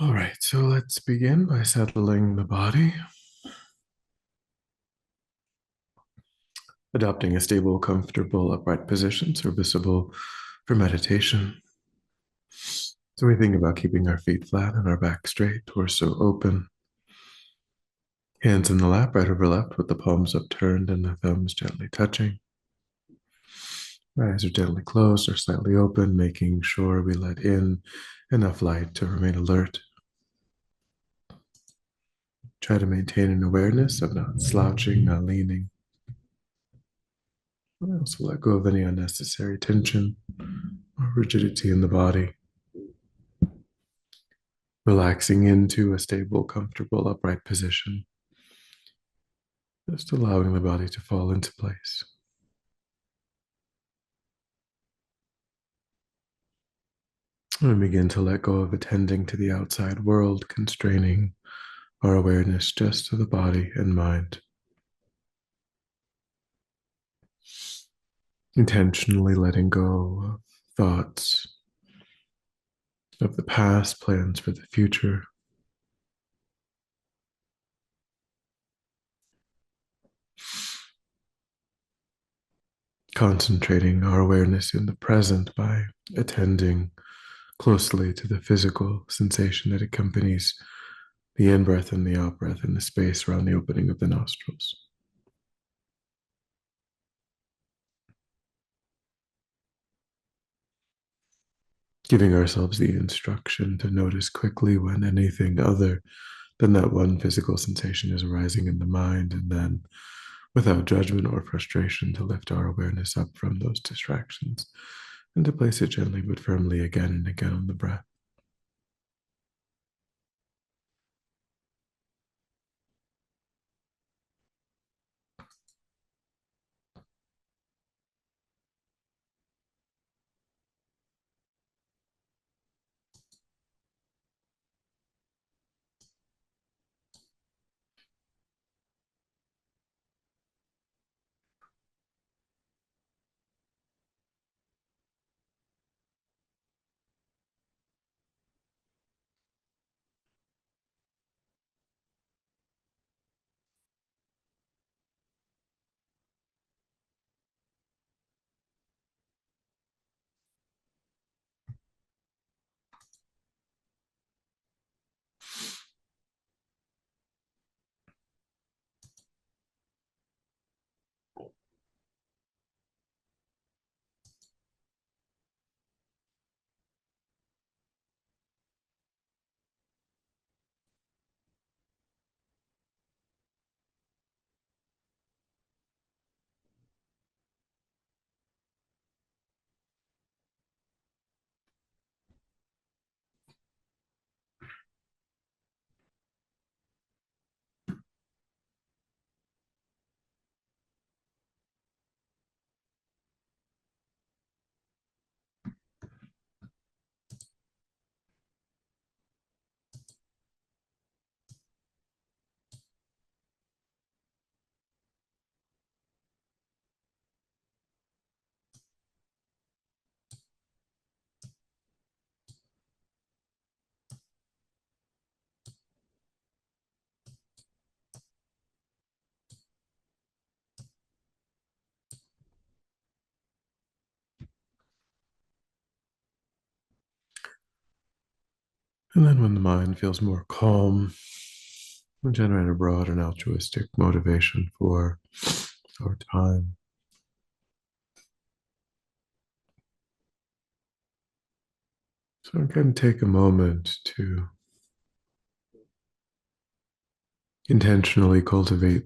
All right, so let's begin by settling the body, adopting a stable, comfortable, upright position serviceable for meditation. So we think about keeping our feet flat and our back straight, torso open, hands in the lap, right over left, with the palms upturned and the thumbs gently touching. Eyes are gently closed or slightly open, making sure we let in enough light to remain alert. Try to maintain an awareness of not slouching, not leaning. Also let go of any unnecessary tension or rigidity in the body. Relaxing into a stable, comfortable, upright position. Just allowing the body to fall into place. And begin to let go of attending to the outside world, constraining our awareness just to the body and mind. Intentionally letting go of thoughts of the past, plans for the future. Concentrating our awareness in the present by attending closely to the physical sensation that accompanies the in breath and the out breath in the space around the opening of the nostrils. Giving ourselves the instruction to notice quickly when anything other than that one physical sensation is arising in the mind, and then, without judgment or frustration, to lift our awareness up from those distractions and to place it gently but firmly again and again on the breath. And then, when the mind feels more calm, we generate a broad and altruistic motivation for our time. So, again, take a moment to intentionally cultivate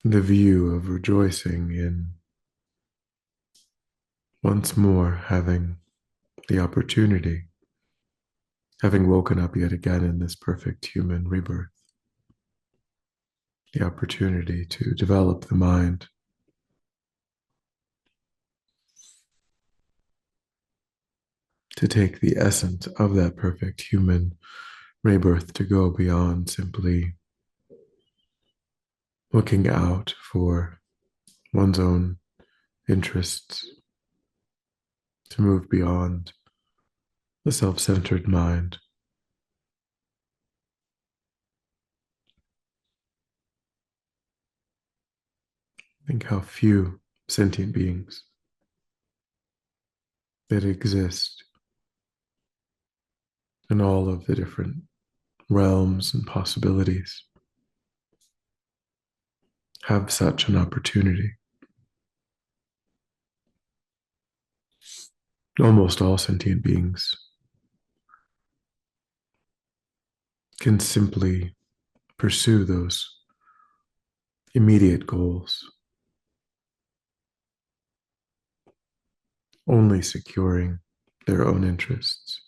the view of rejoicing in once more having the opportunity, having woken up yet again in this perfect human rebirth, the opportunity to develop the mind, to take the essence of that perfect human rebirth to go beyond simply looking out for one's own interests, to move beyond the self centered mind Think how few sentient beings that exist in all of the different realms and possibilities have such an opportunity. Almost all sentient beings can simply pursue those immediate goals, only securing their own interests.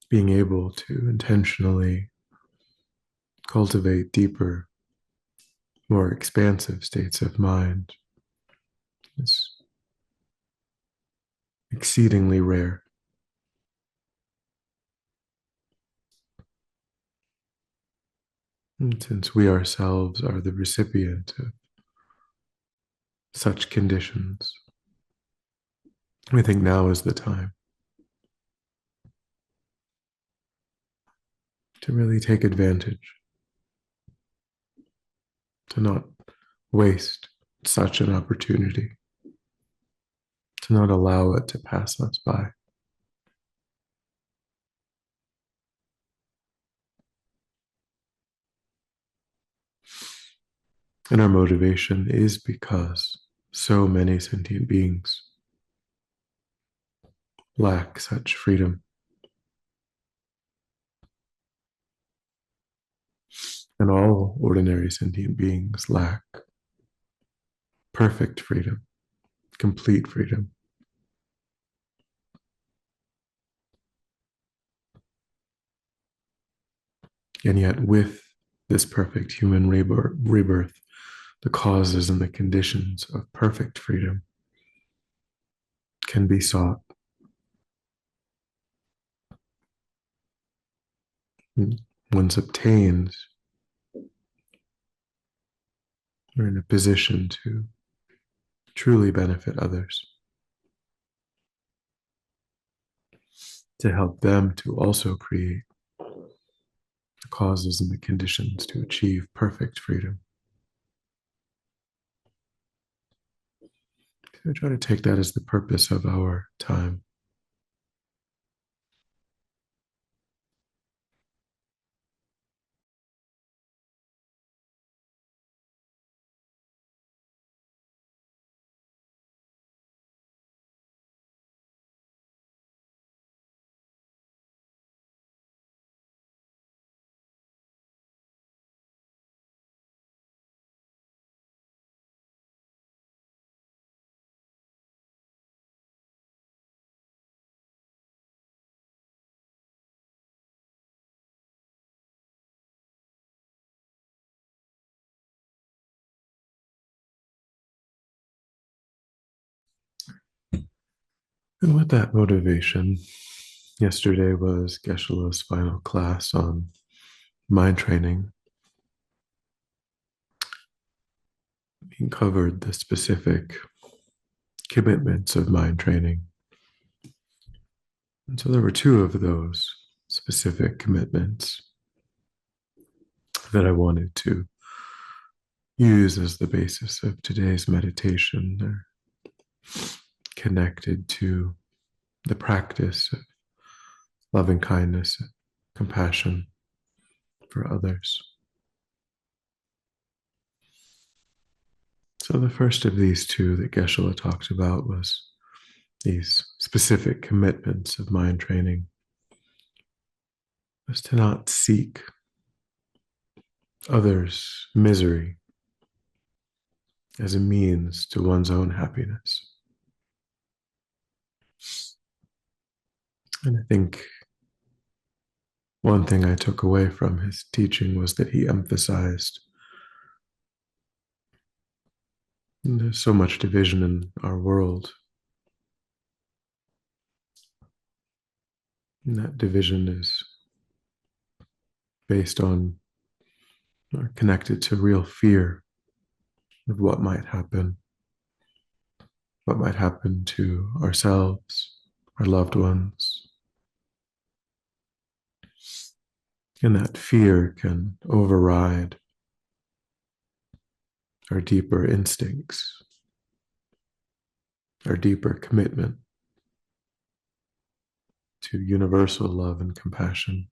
Being able to intentionally cultivate deeper, more expansive states of mind is exceedingly rare. And since we ourselves are the recipient of such conditions, we think now is the time to really take advantage, to not waste such an opportunity, to not allow it to pass us by. And our motivation is because so many sentient beings lack such freedom. And all ordinary sentient beings lack perfect freedom, complete freedom. And yet, with this perfect human rebirth, the causes and the conditions of perfect freedom can be sought. Once obtained, we're in a position to truly benefit others, to help them to also create the causes and the conditions to achieve perfect freedom. So I try to take that as the purpose of our time. And with that motivation, yesterday was Geshe-la's final class on mind training. He covered the specific commitments of mind training. And so there were two of those specific commitments that I wanted to use as the basis of today's meditation. They're connected to the practice of loving kindness, compassion for others. So the first of these two that Geshe-la talked about was these specific commitments of mind training, was to not seek others' misery as a means to one's own happiness. And I think one thing I took away from his teaching was that he emphasized there's so much division in our world. And that division is based on or connected to real fear of what might happen to ourselves, our loved ones, And that fear can override our deeper instincts, our deeper commitment to universal love and compassion.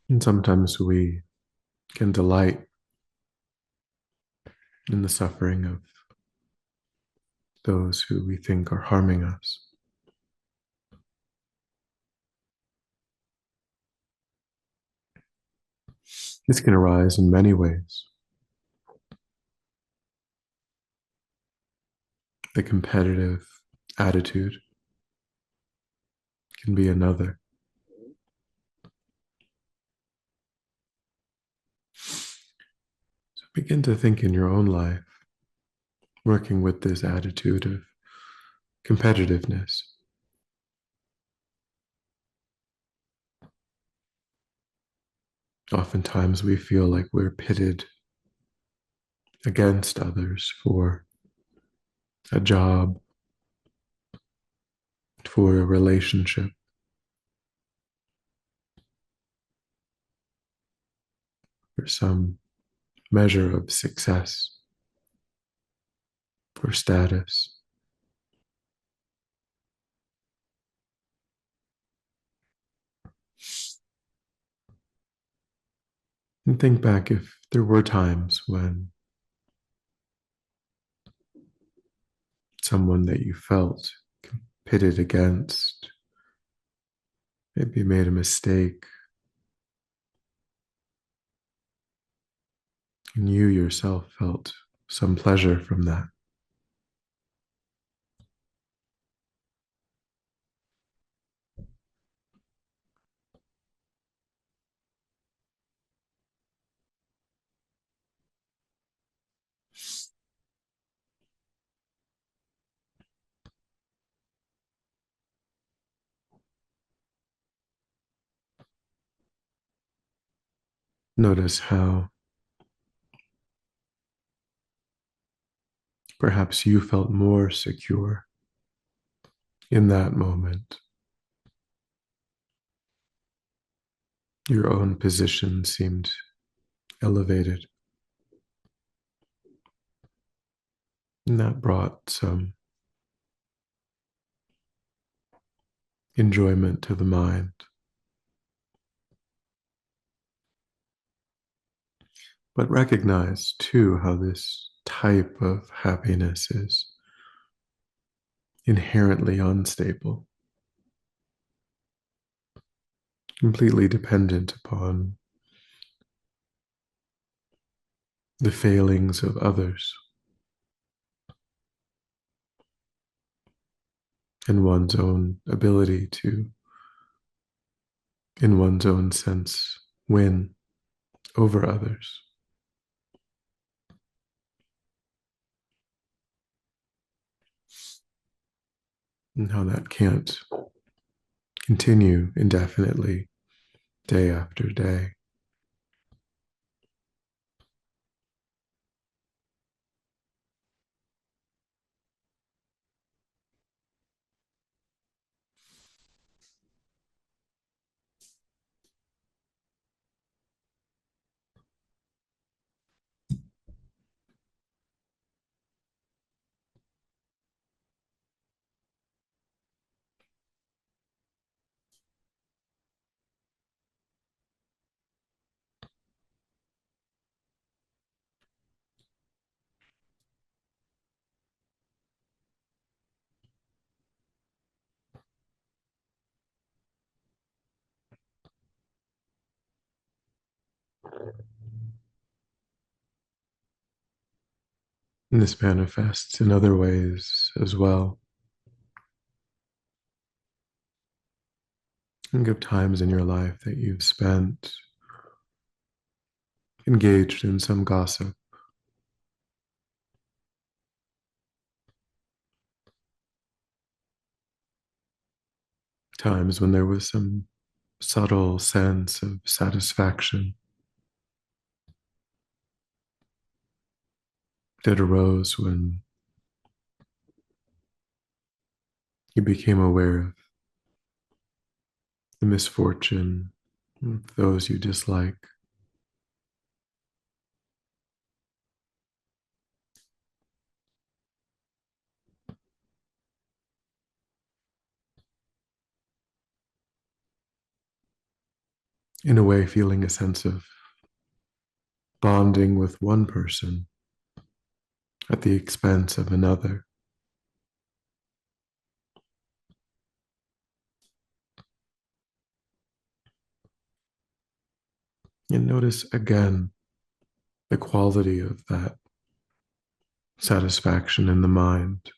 And sometimes we can delight in the suffering of those who we think are harming us. This can arise in many ways. The competitive attitude can be another. So begin to think in your own life, working with this attitude of competitiveness. Oftentimes we feel like we're pitted against others for a job, for a relationship, for some measure of success, for status. And think back if there were times when someone that you felt pitted against maybe made a mistake, and you yourself felt some pleasure from that. Notice how perhaps you felt more secure in that moment. Your own position seemed elevated, and that brought some enjoyment to the mind. But recognize too how this type of happiness is inherently unstable, completely dependent upon the failings of others and one's own ability to, in one's own sense, win over others. And how that can't continue indefinitely, day after day. And this manifests in other ways as well. Think of times in your life that you've spent engaged in some gossip, times when there was some subtle sense of satisfaction that arose when You became aware of the misfortune of those you dislike. In a way, feeling a sense of bonding with one person at the expense of another. And notice again the quality of that satisfaction in the mind.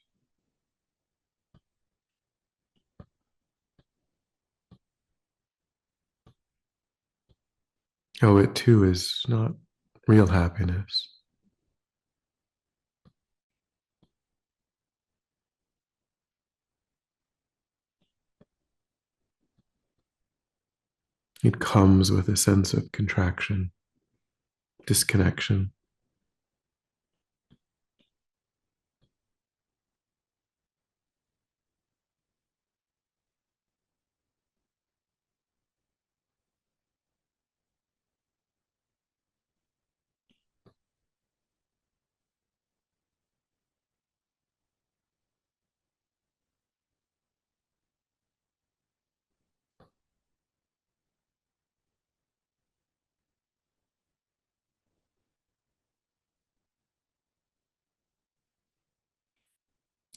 How it too is not real happiness. It comes with a sense of contraction, disconnection.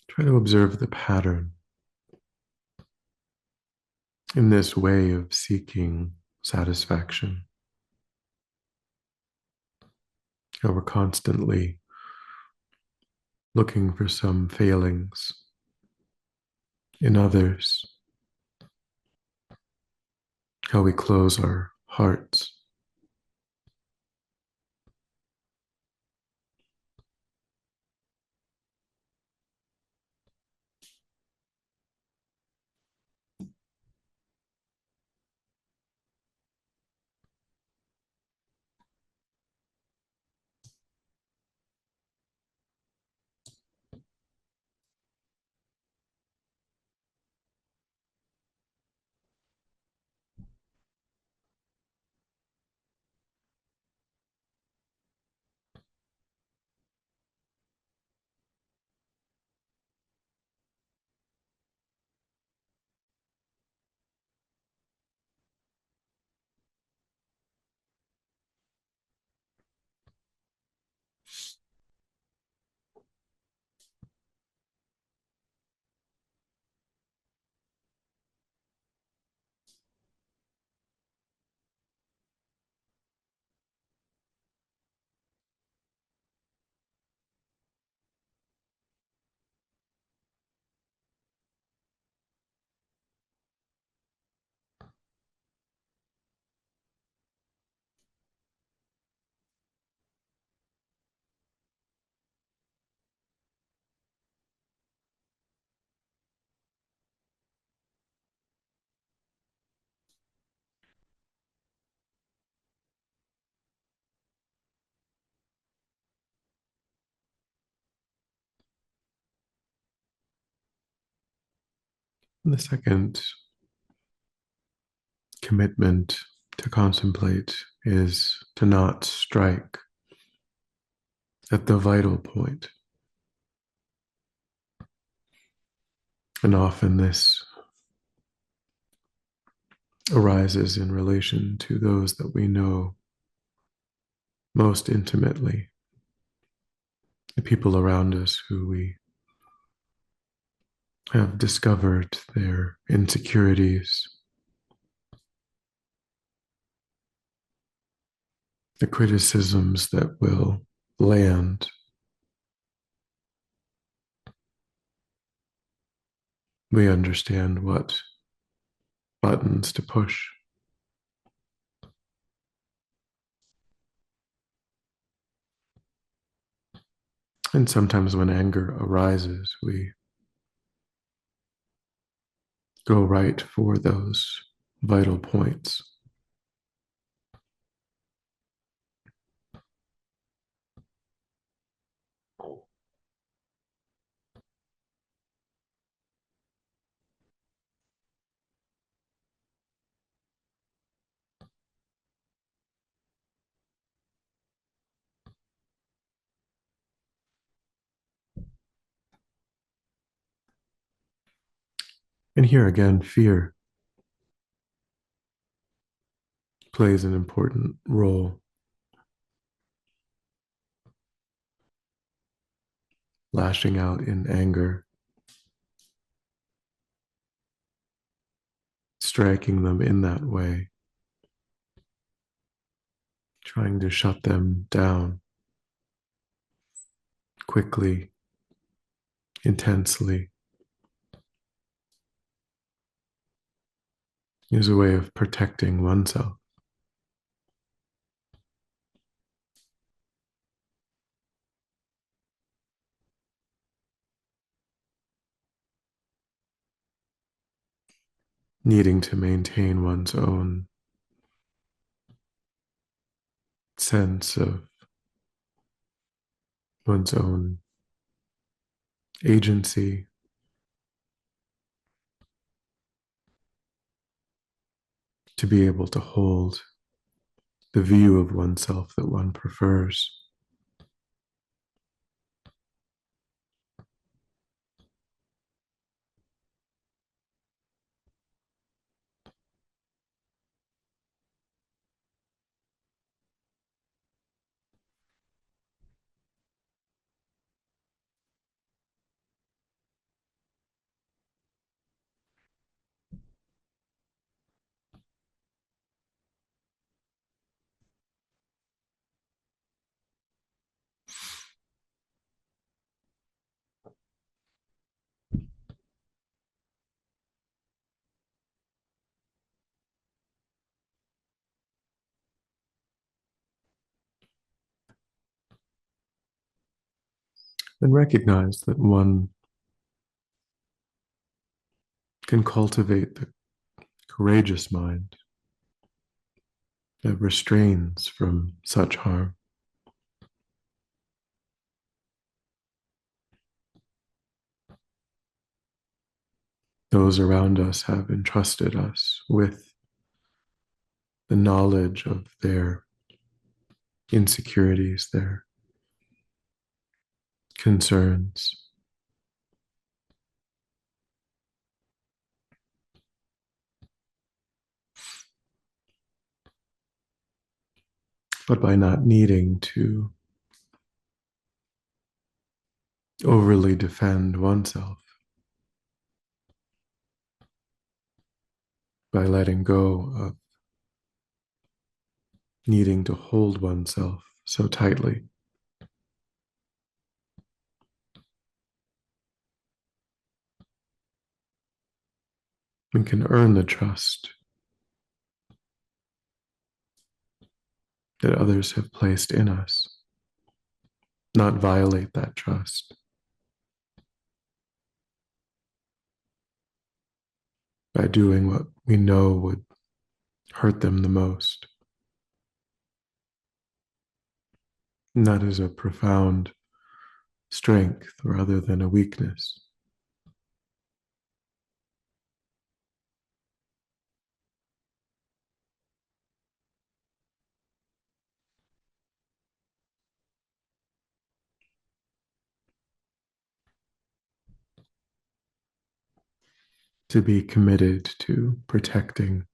Try to observe the pattern in this way of seeking satisfaction. How we're constantly looking for some failings in others. How we close our hearts. And the second commitment to contemplate is to not strike at the vital point. And often this arises in relation to those that we know most intimately, the people around us who we have discovered their insecurities, the criticisms that will land. We understand what buttons to push. And sometimes when anger arises, we go right for those vital points. And here again, fear plays an important role, lashing out in anger, striking them in that way, trying to shut them down quickly, intensely, is a way of protecting oneself. Needing to maintain one's own sense of one's own agency, to be able to hold the view of oneself that one prefers. And recognize that one can cultivate the courageous mind that restrains from such harm. Those around us have entrusted us with the knowledge of their insecurities, their concerns. But by not needing to overly defend oneself, by letting go of needing to hold oneself so tightly, we can earn the trust that others have placed in us, not violate that trust by doing what we know would hurt them the most. And that is a profound strength rather than a weakness. To be committed to protecting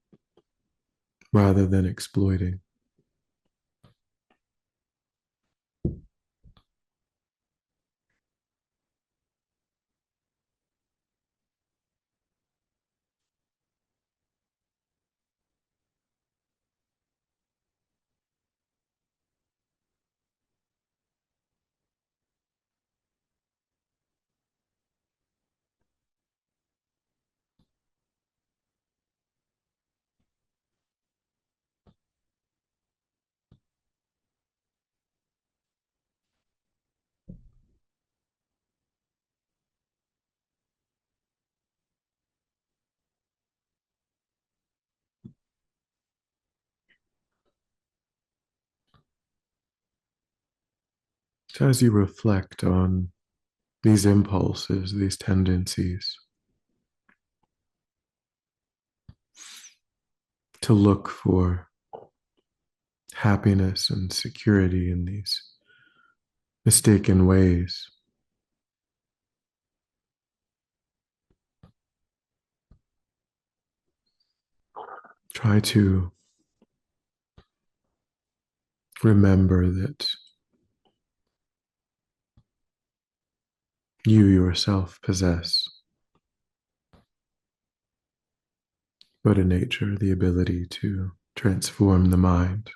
rather than exploiting. So as you reflect on these impulses, these tendencies to look for happiness and security in these mistaken ways, Try to remember that you yourself possess Buddha nature, the ability to transform the mind.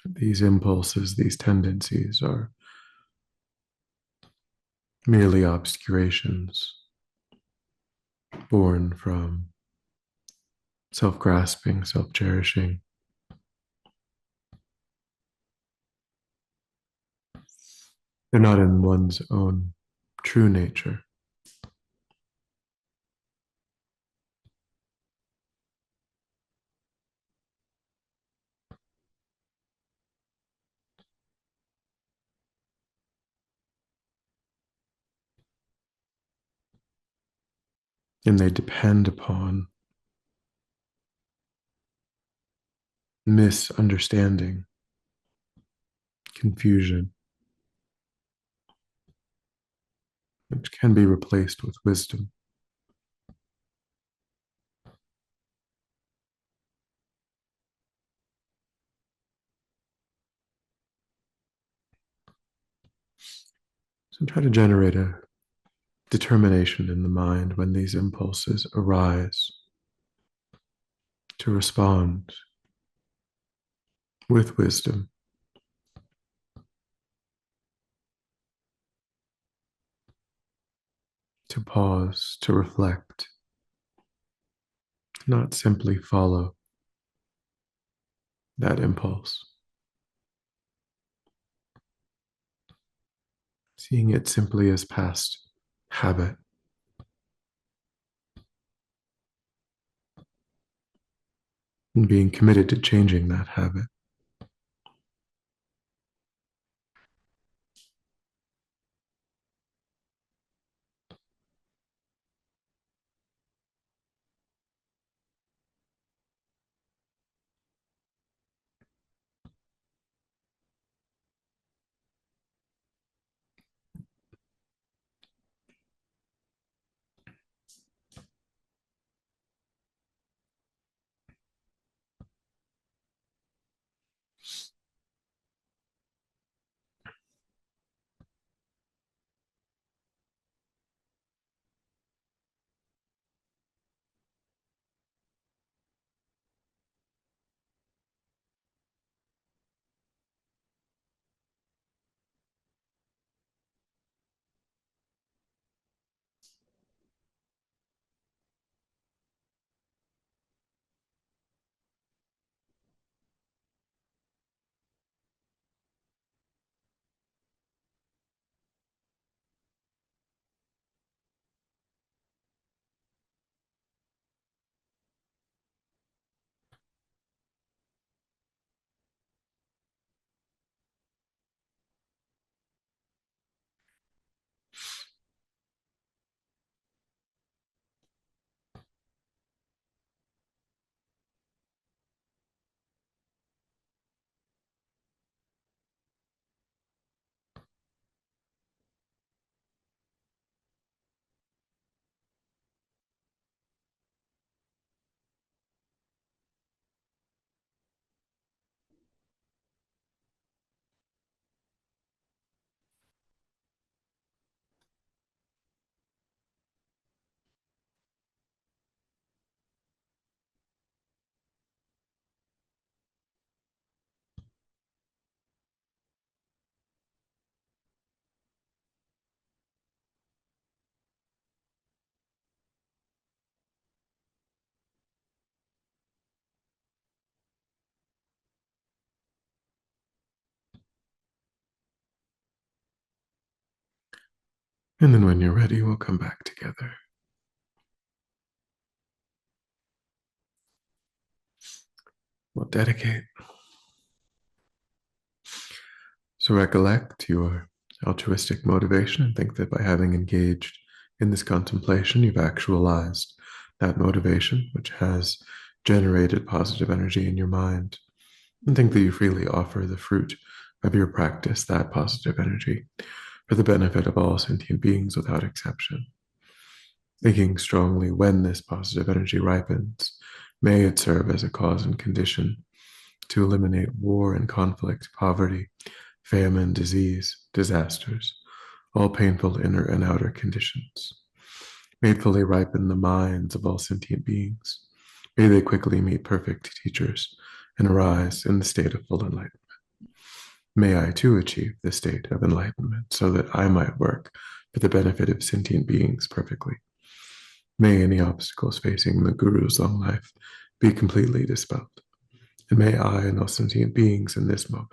These impulses, these tendencies are merely obscurations born from self grasping, self cherishing. They're not in one's own true nature. And they depend upon misunderstanding, confusion, which can be replaced with wisdom. So try to generate a determination in the mind when these impulses arise to respond with wisdom, to pause, to reflect, not simply follow that impulse, seeing it simply as past habit and being committed to changing that habit. And then when you're ready, we'll come back together. We'll dedicate. So recollect your altruistic motivation and think that by having engaged in this contemplation, you've actualized that motivation, which has generated positive energy in your mind. And think that you freely offer the fruit of your practice, that positive energy, for the benefit of all sentient beings without exception. Thinking strongly when this positive energy ripens, May it serve as a cause and condition to eliminate war and conflict, poverty, famine, disease, disasters, all painful inner and outer conditions. May it fully ripen the minds of all sentient beings. May they quickly meet perfect teachers and arise in the state of full enlightenment. May I too achieve the state of enlightenment so that I might work for the benefit of sentient beings perfectly. May any obstacles facing the Guru's long life be completely dispelled. And may I and all sentient beings in this moment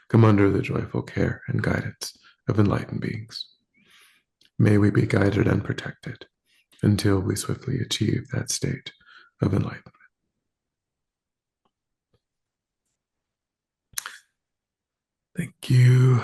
come under the joyful care and guidance of enlightened beings. May we be guided and protected until we swiftly achieve that state of enlightenment. Thank you.